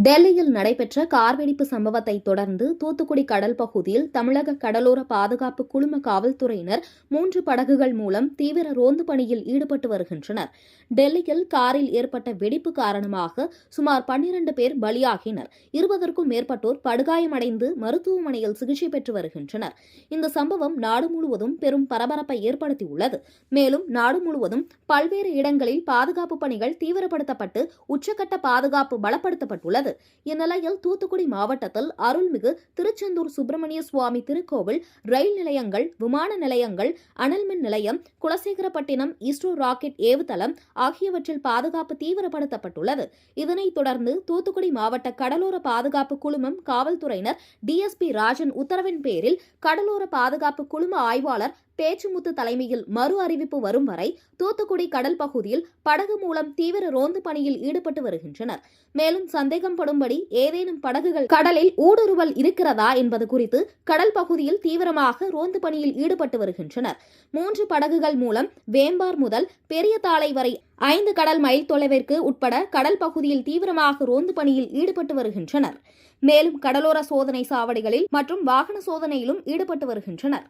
டெல்லியில் நடைபெற்ற கார் வெடிப்பு சம்பவத்தை தொடர்ந்து தூத்துக்குடி கடல் பகுதியில் தமிழக கடலோர பாதுகாப்பு குழும காவல்துறையினர் 3 படகுகள் மூலம் தீவிர ரோந்து பணியில் ஈடுபட்டு வருகின்றனர். டெல்லியில் காரில் ஏற்பட்ட வெடிப்பு காரணமாக சுமார் 12 பேர் பலியாகினர். 20க்கும் மேற்பட்டோர் படுகாயமடைந்து மருத்துவமனையில் சிகிச்சை பெற்று வருகின்றனர். இந்த சம்பவம் நாடு முழுவதும் பெரும் பரபரப்பை ஏற்படுத்தியுள்ளது. மேலும் நாடு முழுவதும் பல்வேறு இடங்களில் பாதுகாப்பு பணிகள் தீவிரப்படுத்தப்பட்டு உச்சக்கட்ட பாதுகாப்பு பலப்படுத்தப்பட்டுள்ளது. இந்நிலையில் தூத்துக்குடி மாவட்டத்தில் அருள்மிகு திருச்செந்தூர் சுப்பிரமணிய சுவாமி திருக்கோவில், ரயில் நிலையங்கள், விமான நிலையங்கள், அனல்மின் நிலையம், குலசேகரப்பட்டினம் இஸ்ரோ ராக்கெட் ஏவுதளம் ஆகியவற்றில் பாதுகாப்பு தீவிரப்படுத்தப்பட்டுள்ளது. இதனைத் தொடர்ந்து தூத்துக்குடி மாவட்ட கடலோர பாதுகாப்பு குழுமம் காவல்துறையினர் டிஎஸ்பி ராஜன் உத்தரவின் பேரில் கடலோர பாதுகாப்பு குழும ஆய்வாளர் பேச்சுமுத்து தலைமையில் மறு அறிவிப்பு வரும் வரை தூத்துக்குடி கடல் பகுதியில் படகு மூலம் தீவிர ரோந்து பணியில் ஈடுபட்டு வருகின்றனர். மேலும் சந்தேகம் படும்படி ஏதேனும் படகுகள் கடலில் ஊடுருவல் இருக்கிறதா என்பது குறித்து கடல் பகுதியில் தீவிரமாக ரோந்து பணியில் ஈடுபட்டு வருகின்றனர். 3 படகுகள் மூலம் வேம்பார் முதல் பெரிய தாளை வரை 5 கடல் மைல் தொலைவிற்கு உட்பட கடல் பகுதியில் தீவிரமாக ரோந்து பணியில் ஈடுபட்டு வருகின்றனர். மேலும் கடலோர சோதனை சாவடிகளில் மற்றும் வாகன சோதனையிலும் ஈடுபட்டு வருகின்றனர்.